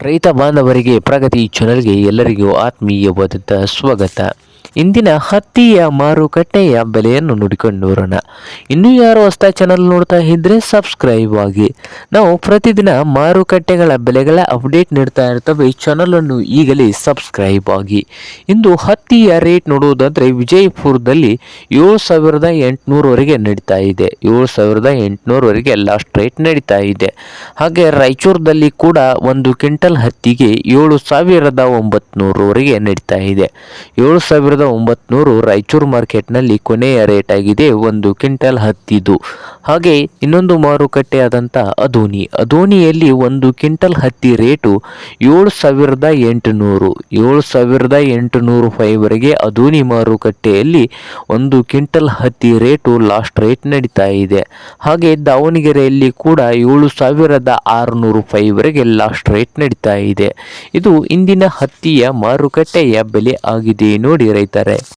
ರೈತ ಬಾಂಧವರಿಗೆ ಪ್ರಗತಿ ಚಾನೆಲ್ಗೆ ಎಲ್ಲರಿಗೂ ಆತ್ಮೀಯವಾದಂಥ ಸ್ವಾಗತ. ಇಂದಿನ ಹತ್ತಿಯ ಮಾರುಕಟ್ಟೆಯ ಬೆಲೆಯನ್ನು ನೋಡಿಕೊಂಡು ಬರೋಣ. ಇನ್ನೂ ಯಾರು ಹೊಸ ಚಾನಲ್ ನೋಡ್ತಾ ಇದ್ದರೆ ಸಬ್ಸ್ಕ್ರೈಬ್ ಆಗಿ. ನಾವು ಪ್ರತಿದಿನ ಮಾರುಕಟ್ಟೆಗಳ ಬೆಲೆಗಳ ಅಪ್ಡೇಟ್ ನೀಡ್ತಾ ಇರ್ತವೆ. ಈ ಚಾನಲನ್ನು ಈಗಲೇ ಸಬ್ಸ್ಕ್ರೈಬ್ ಆಗಿ. ಇಂದು ಹತ್ತಿಯ ರೇಟ್ ನೋಡುವುದಾದರೆ ವಿಜಯಪುರದಲ್ಲಿ 7,800ವರೆಗೆ ನಡೀತಾ ಇದೆ. 7,800ವರೆಗೆ ಲಾಸ್ಟ್ ರೇಟ್ ನಡೀತಾ ಇದೆ. ಹಾಗೆ ರಾಯಚೂರದಲ್ಲಿ ಕೂಡ ಒಂದು ಕ್ವಿಂಟಲ್ ಹತ್ತಿಗೆ 7,900ವರೆಗೆ ನಡೀತಾ ಇದೆ. 7,900 ರಾಯಚೂರು ಮಾರ್ಕೆಟ್ನಲ್ಲಿ ಕೊನೆಯ ರೇಟ್ ಆಗಿದೆ ಒಂದು ಕ್ವಿಂಟಲ್ ಹತ್ತಿದು. ಹಾಗೆ ಇನ್ನೊಂದು ಮಾರುಕಟ್ಟೆ ಆದಂಥ ಅದೋನಿಯಲ್ಲಿ ಒಂದು ಕ್ವಿಂಟಲ್ ಹತ್ತಿ ರೇಟು 7,800 ಅದೋನಿ ಮಾರುಕಟ್ಟೆಯಲ್ಲಿ ಒಂದು ಕ್ವಿಂಟಲ್ ಹತ್ತಿ ರೇಟು ಲಾಸ್ಟ್ ರೇಟ್ ನಡೀತಾ ಇದೆ. ಹಾಗೆ ದಾವಣಗೆರೆಯಲ್ಲಿ ಕೂಡ 7,600 ಲಾಸ್ಟ್ ರೇಟ್ ನಡೀತಾ ಇದೆ. ಇದು ಇಂದಿನ ಹತ್ತಿಯ ಮಾರುಕಟ್ಟೆಯ ಬೆಲೆ ಆಗಿದೆ ನೋಡಿ ರೈತರೇ.